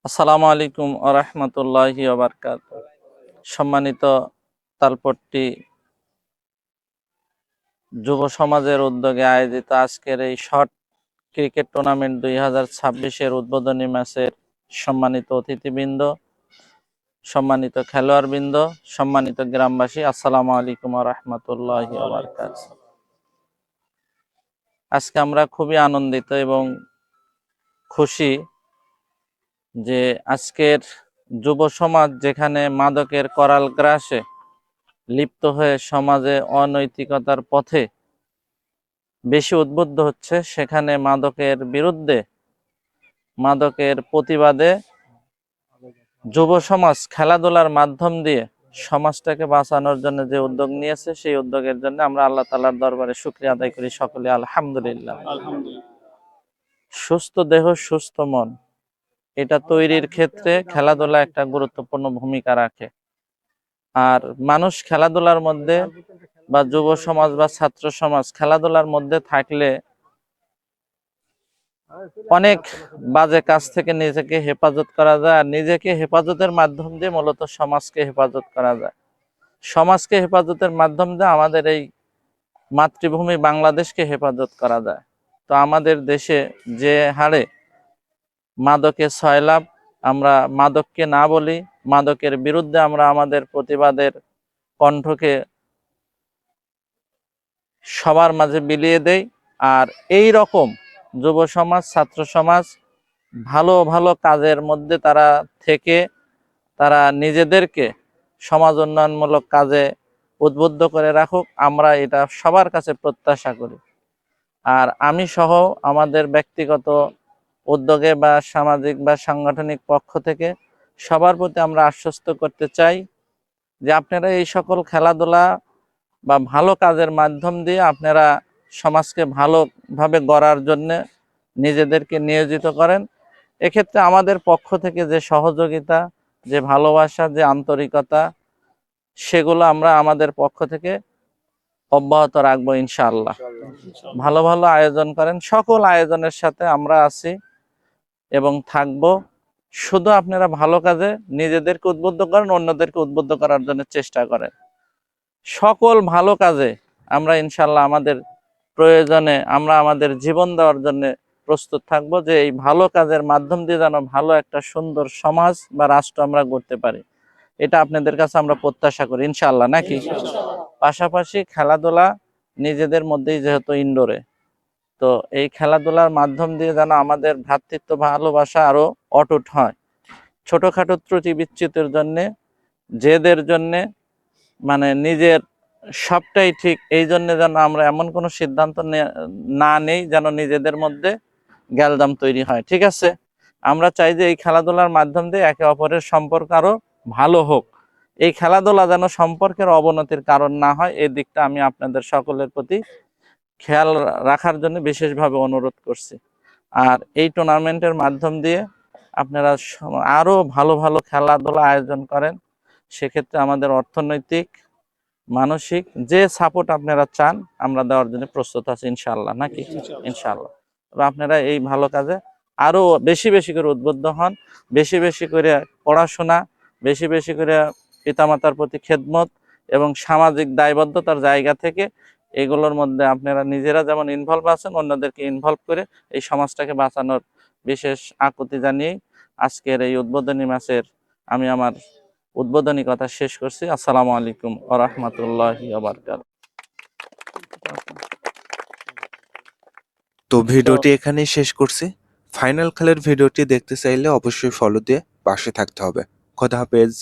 আসসালামু আলাইকুম ওয়া রাহমাতুল্লাহি ওয়া বারাকাতুহু। সম্মানিত তালপট্টি যুব সমাজের উদ্যোগে আয়োজিত আজকের এই শর্ট ক্রিকেট টুর্নামেন্ট 2026-এর উদ্বোধনী ম্যাচের সম্মানিত অতিথিবৃন্দ, সম্মানিত খেলোয়াড়বৃন্দ, সম্মানিত গ্রামবাসী, আসসালামু আলাইকুম ওয়া রাহমাতুল্লাহি ওয়া বারাকাতুহু। আজকে আমরা খুবই আনন্দিত এবং খুশি যে আজকের যুব সমাজ যেখানে মাদকের করাল গ্রাসে লিপ্ত হয়ে সমাজে অনৈতিকতার পথে বেশি উদ্বুদ্ধ হচ্ছে, সেখানে মাদকের বিরুদ্ধে, মাদকের প্রতিবাদে যুব সমাজ খেলাধুলার মাধ্যম দিয়ে সমাজটাকে বাঁচানোর জন্য যে উদ্যোগ নিয়েছে, সেই উদ্যোগের জন্য আমরা আল্লাহ তাআলার দরবারে শুকরিয়া আদায় করি সকলে আলহামদুলিল্লাহ। সুস্থ দেহ সুস্থ মন, এটা তৈরির ক্ষেত্রে খেলাধুলা একটা গুরুত্বপূর্ণ ভূমিকা রাখে। আর মানুষ খেলাধুলার মধ্যে বা যুব সমাজ বা ছাত্র সমাজ খেলাধুলার মধ্যে থাকলে অনেক বাজে কাজ থেকে নিজেকে হেফাজত করা যায়, আর নিজেকে হেফাজতের মাধ্যম দিয়ে মূলত সমাজকে হেফাজত করা যায়। সমাজকে হেফাজতের মাধ্যম দিয়ে আমাদের এই মাতৃভূমি বাংলাদেশকে হেফাজত করা যায়। তো আমাদের দেশে যে হারে মাদকে সয়লাব, আমরা মাদককে না বলি, মাদকের বিরুদ্ধে আমরা আমাদের প্রতিবাদের কণ্ঠকে সবার মাঝে বিলিয়ে দেই। আর এই রকম যুব সমাজ ছাত্র সমাজ ভালো ভালো কাজের মধ্যে তারা থেকে তারা নিজেদেরকে সমাজ উন্নয়নমূলক কাজে উদ্বুদ্ধ করে রাখুক, আমরা এটা সবার কাছে প্রত্যাশা করি। আর আমি সহ আমাদের ব্যক্তিগত উদ্যোগে বা সামাজিক বা সাংগঠনিক পক্ষ থেকে সবার প্রতি আমরা আশ্বস্ত করতে চাই যে আপনারা এই সকল খেলাধুলা বা ভালো কাজের মাধ্যম দিয়ে আপনারা সমাজকে ভালোভাবে গড়ার জন্য নিজেদেরকে নিয়োজিত করেন। এক্ষেত্রে আমাদের পক্ষ থেকে যে সহযোগিতা, যে ভালোবাসা, যে আন্তরিকতা, সেগুলো আমরা আমাদের পক্ষ থেকে অব্যাহত রাখবো ইনশাআল্লাহ। ভালো ভালো আয়োজন করেন, সকল আয়োজনের সাথে আমরা আছি এবং থাকব। শুধু আপনারা ভালো কাজে নিজেদেরকে উদ্বুদ্ধ করেন, অন্যদেরকে উদ্বুদ্ধ করার জন্য চেষ্টা করেন। সকল ভালো কাজে আমরা ইনশাআল্লাহ আমাদের প্রয়োজনে আমরা আমাদের জীবন দেওয়ার জন্য প্রস্তুত থাকব, যে এই ভালো কাজের মাধ্যম দিয়ে যেন ভালো একটা সুন্দর সমাজ বা রাষ্ট্র আমরা গড়তে পারি। এটা আপনাদের কাছে আমরা প্রত্যাশা করি ইনশাআল্লাহ, নাকি? পাশাপাশি খেলাধুলা নিজেদের মধ্যেই যেহেতু ইনডোরে, তো এই খেলাধুলার মাধ্যম দিয়ে যেন আমাদের ভ্রাতৃত্ব ভালোবাসা আরো অটুট হয়। ছোটখাটো ত্রুটি বিচ্যুতির জন্যে, জেদের জন্যে, মানে নিজের সবটাই ঠিক এই জন্য যেন আমরা এমন কোনো সিদ্ধান্ত না নেই যেন নিজেদের মধ্যে গ্যালজাম তৈরি হয়। ঠিক আছে, আমরা চাই যে এই খেলাধুলার মাধ্যম দিয়ে একে অপরের সম্পর্ক আরো ভালো হোক। এই খেলাধুলা যেন সম্পর্কের অবনতির কারণ না হয়, এই দিকটা আমি আপনাদের সকলের প্রতি খেয়াল রাখার জন্য বিশেষভাবে অনুরোধ করছি। আর এই টুর্নামেন্টের মাধ্যম দিয়ে আপনারা আরো ভালো ভালো খেলাধুলা আয়োজন করেন। সেক্ষেত্রে আমাদের অর্থনৈতিক, মানসিক যে সাপোর্ট আপনারা চান আমরা দেওয়ার জন্য প্রস্তুত আছি ইনশাআল্লাহ, নাকি? ইনশাআল্লাহ। তবে আপনারা এই ভালো কাজে আরো বেশি বেশি করে উদ্বুদ্ধ হন, বেশি বেশি করে পড়াশোনা, বেশি বেশি করে পিতামাতার প্রতি খেদমত এবং সামাজিক দায়বদ্ধতার জায়গা থেকে এগুলোর মধ্যে আপনারা নিজেরা যেমন ইনভলভ আছেন, অন্যদেরকে ইনভলভ করে এই সমাজটাকে বাঁচানোর বিশেষ আকুতি জানিয়ে আজকের এই উদ্বোধনী ম্যাচের আমি আমার উদ্বোধনী কথা শেষ করছি। আসসালামু আলাইকুম ওয়া রাহমাতুল্লাহি ওয়া বারাকাতুহু। তো ভিডিওটি এখানেই শেষ করছি। ফাইনাল খেলার ভিডিওটি দেখতে চাইলে অবশ্যই ফলো দিয়ে পাশে থাকতে হবে। খোদা হাফেজ।